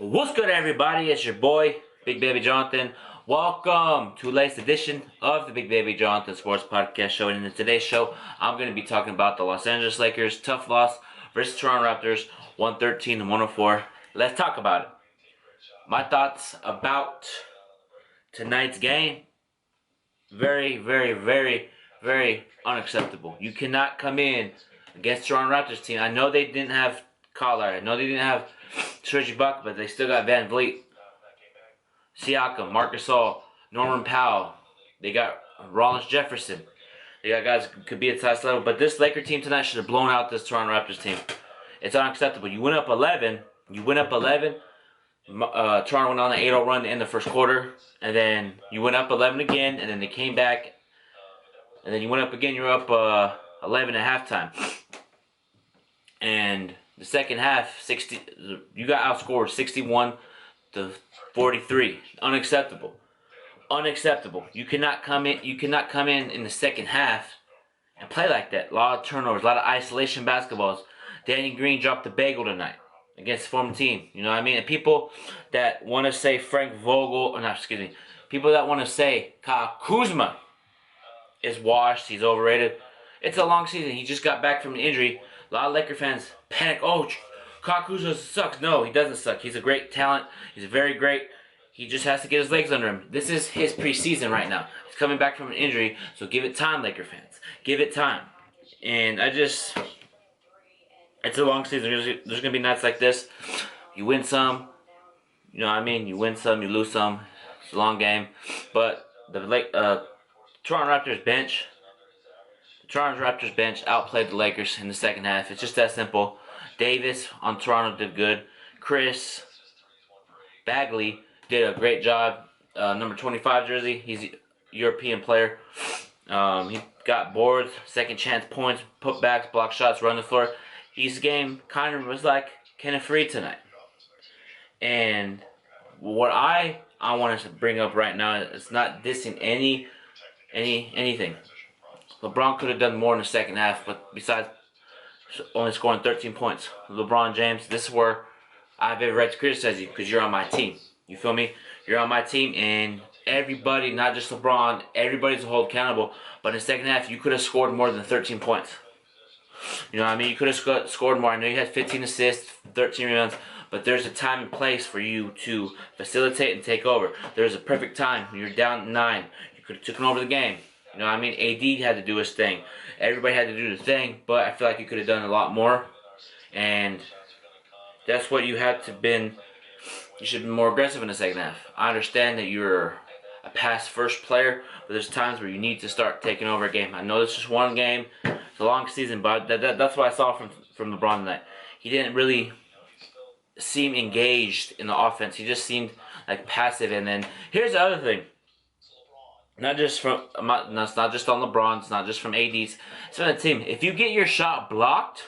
What's good, everybody? It's your boy, Bigbabyjonathan. Welcome to the latest edition of the Bigbabyjonathan Sports Podcast Show. And in today's show, I'm going to be talking about the Los Angeles Lakers' tough loss versus Toronto Raptors, 113-104. Let's talk about it. My thoughts about tonight's game: very, very, very, very unacceptable. You cannot come in against Toronto Raptors team. I know they didn't have Collar. I know they didn't have Serge Ibaka, but they still got Van Vliet, Siakam, Marc Gasol, Norman Powell. They got Rollins Jefferson. They got guys who could be at the highest level. But this Laker team tonight should have blown out this Toronto Raptors team. It's unacceptable. You went up 11. Toronto went on an 8-0 run in the first quarter. And then you went up 11 again. And then they came back. And then you went up again. You were up 11 at halftime. And the second half, you got outscored 61-43. Unacceptable. Unacceptable. You cannot come in. You cannot come in the second half and play like that. A lot of turnovers, a lot of isolation basketballs. Danny Green dropped the bagel tonight against the former team. You know what I mean? And people that want to say Frank Vogel, people that want to say Kyle Kuzma is washed. He's overrated. It's a long season. He just got back from an injury. A lot of Laker fans panic. Oh, Kyle Kuzma sucks. No, he doesn't suck. He's a great talent. He's very great. He just has to get his legs under him. This is his preseason right now. He's coming back from an injury, so give it time, Laker fans. Give it time. And it's a long season. There's going to be nights like this. You win some. You know what I mean? You win some, you lose some. It's a long game. But the Toronto Raptors bench outplayed the Lakers in the second half. It's just that simple. Davis on Toronto did good. Chris Bagley did a great job. Number 25 jersey. He's a European player. He got boards, second chance points, putbacks, block shots, run the floor. His game kind of was like Kenneth Faried tonight. And what I want to bring up right now, it's not dissing anything. LeBron could have done more in the second half, but besides only scoring 13 points. LeBron James, this is where I have every right to criticize you because you're on my team. You feel me? You're on my team, and everybody, not just LeBron, everybody's held accountable. But in the second half, you could have scored more than 13 points. You know what I mean? You could have scored more. I know you had 15 assists, 13 rebounds, but there's a time and place for you to facilitate and take over. There's a perfect time when you're down 9. You could have taken over the game. You know what I mean? AD had to do his thing. Everybody had to do the thing, but I feel like you could have done a lot more. And that's what you had to been. You should have been more aggressive in the second half. I understand that you're a pass-first player, but there's times where you need to start taking over a game. I know this is one game. It's a long season, but that's what I saw from LeBron tonight. He didn't really seem engaged in the offense. He just seemed like passive. And then here's the other thing. It's not just on LeBron. It's not just from AD. It's from the team. If you get your shot blocked,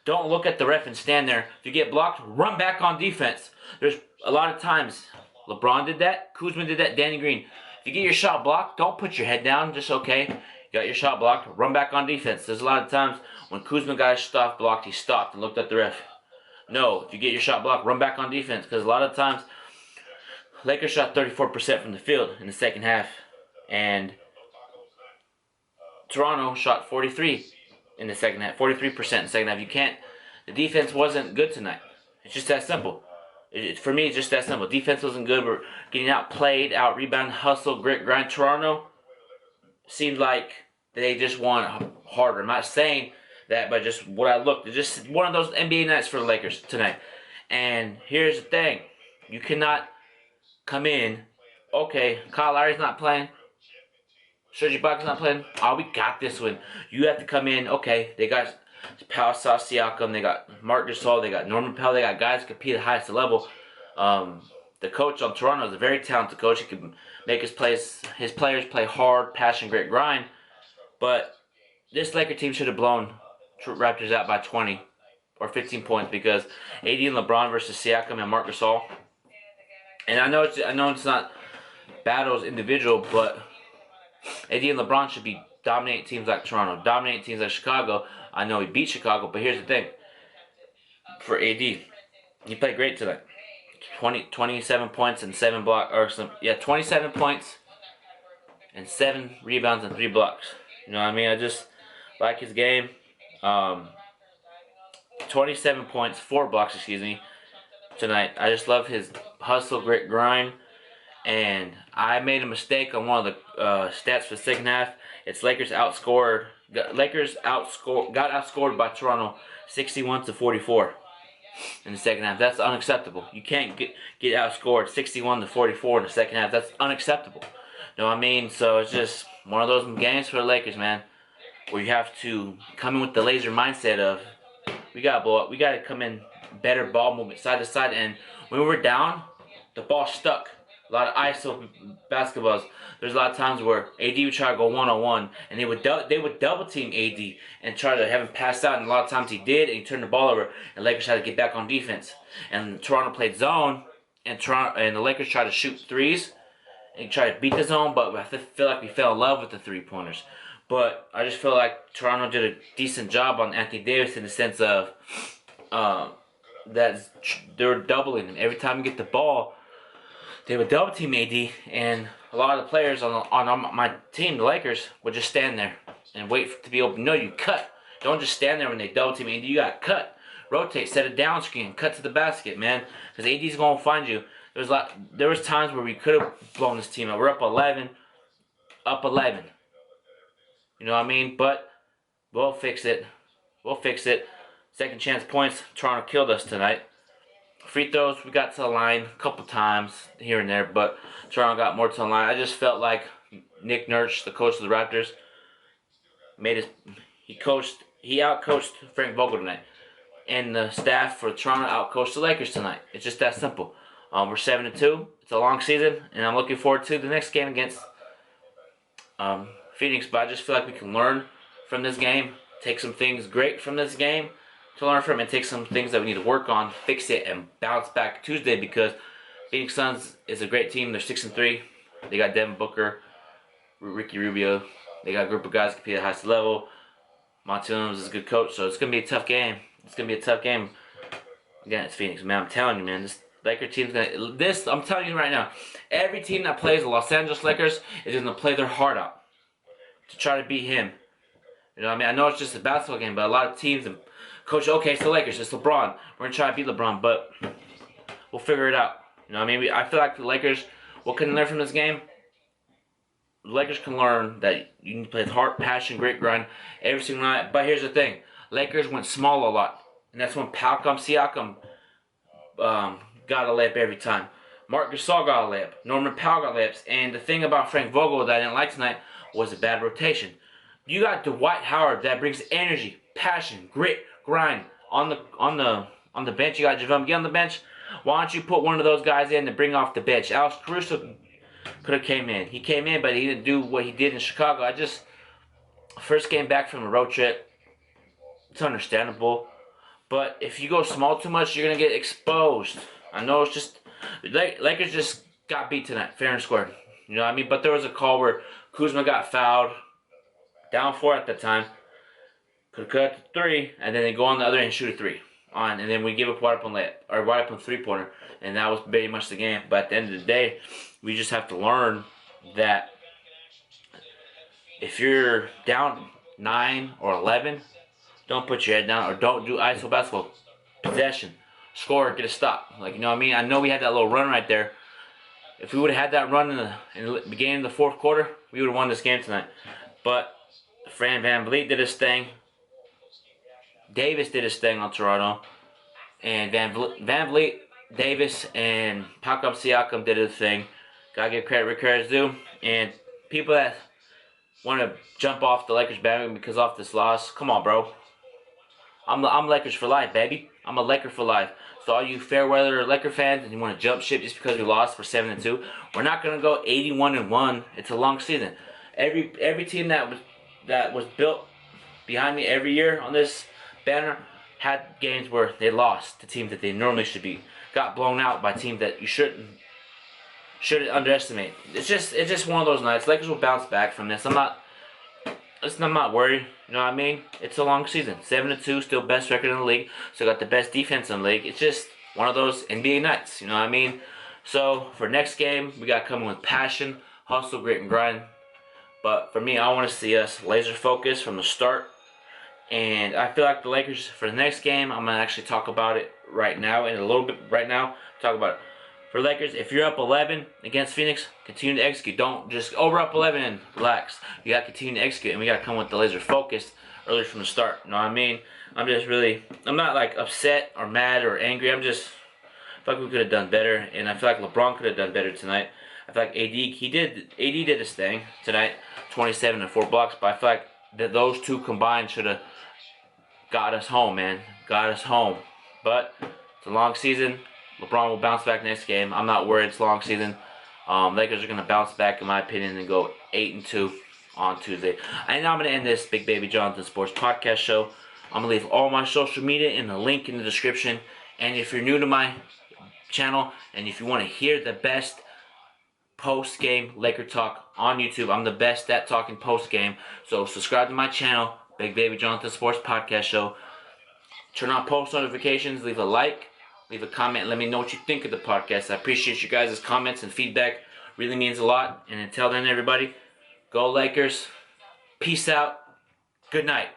don't look at the ref and stand there. If you get blocked, run back on defense. There's a lot of times LeBron did that, Kuzma did that, Danny Green. If you get your shot blocked, don't put your head down. Just okay. You got your shot blocked, run back on defense. There's a lot of times when Kuzma got his shot blocked, he stopped and looked at the ref. No, if you get your shot blocked, run back on defense, because a lot of times Lakers shot 34% from the field in the second half. And Toronto shot 43 in the second half, 43% in the second half. You can't. The defense wasn't good tonight. It's just that simple. For me, it's just that simple. Defense wasn't good. We're getting outplayed, out-rebounded, hustle, grit, grind. Toronto seemed like they just won harder. I'm not saying that, but just what I looked. It's just one of those NBA nights for the Lakers tonight. And here's the thing. You cannot come in, okay, Kyle Lowry's not playing. Serge Ibaka's not playing. Oh, we got this one. You have to come in. Okay, they got Powell, Siakam. They got Marc Gasol. They got Norman Powell. They got guys who compete at the highest level. The coach on Toronto is a very talented coach. He can make his players play hard, passion, grit, grind. But this Laker team should have blown Raptors out by 20 or 15 points because AD and LeBron versus Siakam and Marc Gasol. And I know it's not battles individual, but AD and LeBron should be dominate teams like Toronto, dominate teams like Chicago. I know he beat Chicago, but here's the thing. For AD, he played great tonight. 27 points and 7 block or some 27 points and 7 rebounds and 3 blocks. You know what I mean? I just like his game. 27 points, 4 blocks, excuse me, tonight. I just love his hustle, grit, grind. And I made a mistake on one of the stats for the second half. It's Lakers got outscored by Toronto 61-44 in the second half. That's unacceptable. You can't get outscored 61-44 in the second half. That's unacceptable. You know what I mean? So it's just one of those games for the Lakers, man, where you have to come in with the laser mindset of we gotta blow up. We gotta come in better ball movement side to side. And when we were down, the ball stuck. A lot of ISO basketballs. There's a lot of times where AD would try to go one-on-one, and they would double team AD and try to have him pass out. And a lot of times he did, and he turned the ball over, and Lakers had to get back on defense. And Toronto played zone, and the Lakers tried to shoot threes and try to beat the zone. But I feel like we fell in love with the 3-pointers. But I just feel like Toronto did a decent job on Anthony Davis in the sense of that they were doubling him every time you get the ball. They would double team AD, and a lot of the players on my team, the Lakers, would just stand there and wait to be open. No, you cut. Don't just stand there when they double team AD. You got to cut, rotate, set a down screen, cut to the basket, man. Because AD's gonna find you. There was times where we could have blown this team out. We're up 11. You know what I mean? But we'll fix it. Second chance points. Toronto killed us tonight. Free throws, we got to the line a couple times here and there, but Toronto got more to the line. I just felt like Nick Nurse, the coach of the Raptors, he outcoached Frank Vogel tonight. And the staff for Toronto outcoached the Lakers tonight. It's just that simple. We're 7-2. It's a long season, and I'm looking forward to the next game against Phoenix. But I just feel like we can learn from this game, take some things great from this game to learn from, and take some things that we need to work on, fix it, and bounce back Tuesday, because Phoenix Suns is a great team. They're 6-3. They got Devin Booker, Ricky Rubio. They got a group of guys compete at the highest level. Monty Williams is a good coach, so it's gonna be a tough game. Again, it's Phoenix, man. I'm telling you, man. This Lakers team's gonna. I'm telling you right now. Every team that plays the Los Angeles Lakers is gonna play their heart out to try to beat him. You know what I mean? I know it's just a basketball game, but a lot of teams and coach, okay, it's the Lakers, it's LeBron. We're gonna try to beat LeBron, but we'll figure it out. You know what I mean? I feel like the Lakers, what can they learn from this game? The Lakers can learn that you need to play with heart, passion, grit, grind every single night. But here's the thing: Lakers went small a lot, and that's when Siakam got a layup every time. Marc Gasol got a layup. Norman Powell got layups. And the thing about Frank Vogel that I didn't like tonight was a bad rotation. You got Dwight Howard that brings energy, passion, grit, grind on the bench. You got JaVale McGee on the bench. Why don't you put one of those guys in to bring off the bench? Alex Caruso could have came in. He came in, but he didn't do what he did in Chicago. First game back from a road trip. It's understandable. But if you go small too much, you're going to get exposed. I know it's just... Lakers just got beat tonight, fair and square. You know what I mean? But there was a call where Kuzma got fouled. Down 4 at the time. Could cut to 3, and then they go on the other end and shoot a 3. And then we give up wide open layup, or wide open 3-pointer. And that was pretty much the game. But at the end of the day, we just have to learn that if you're down 9 or 11, don't put your head down, or don't do ISO basketball. Possession. Score, get a stop. Like, you know what I mean? I know we had that little run right there. If we would have had that run in the beginning of the fourth quarter, we would have won this game tonight. But Fran VanVleet did his thing. Davis did his thing on Toronto. And VanVleet, Davis, and Siakam did his thing. Gotta give credit where credit's due. And people that want to jump off the Lakers bandwagon because off this loss, come on, bro. I'm Lakers for life, baby. I'm a Laker for life. So all you fair weather Laker fans and you want to jump ship just because we lost for 7-2, we're not gonna go 81-1. It's a long season. Every team that was built behind me every year on this banner had games where they lost to teams that they normally should beat. Got blown out by teams that you shouldn't underestimate. It's just one of those nights. Lakers will bounce back from this. I'm not worried. You know what I mean? It's a long season. 7-2, still best record in the league. Still got the best defense in the league. It's just one of those NBA nights. You know what I mean? So for next game, we got coming with passion, hustle, grit, and grind. But for me, I want to see us laser focused from the start. And I feel like the Lakers for the next game, I'm gonna actually talk about it right now in a little bit. Right now, talk about it. For Lakers, if you're up 11 against Phoenix, continue to execute. Don't just, we're up 11 and relax. You gotta continue to execute, and we gotta come with the laser focus early from the start. You know what I mean? I'm not like upset or mad or angry. I feel like we could have done better, and I feel like LeBron could have done better tonight. I feel like AD did his thing tonight, 27 and 4 blocks, but I feel like that those two combined should have got us home, man. Got us home. But it's a long season. LeBron will bounce back next game. I'm not worried. It's a long season. Lakers are going to bounce back, in my opinion, and go 8-2 on Tuesday. And now I'm going to end this Big Baby Jonathan Sports Podcast show. I'm going to leave all my social media in the link in the description. And if you're new to my channel, and if you want to hear the best post-game Laker talk on YouTube, I'm the best at talking post-game. So subscribe to my channel, Big Baby Jonathan Sports Podcast Show. Turn on post notifications, leave a like, leave a comment, let me know what you think of the podcast. I appreciate you guys' comments and feedback. Really means a lot. And until then, everybody, go Lakers. Peace out. Good night.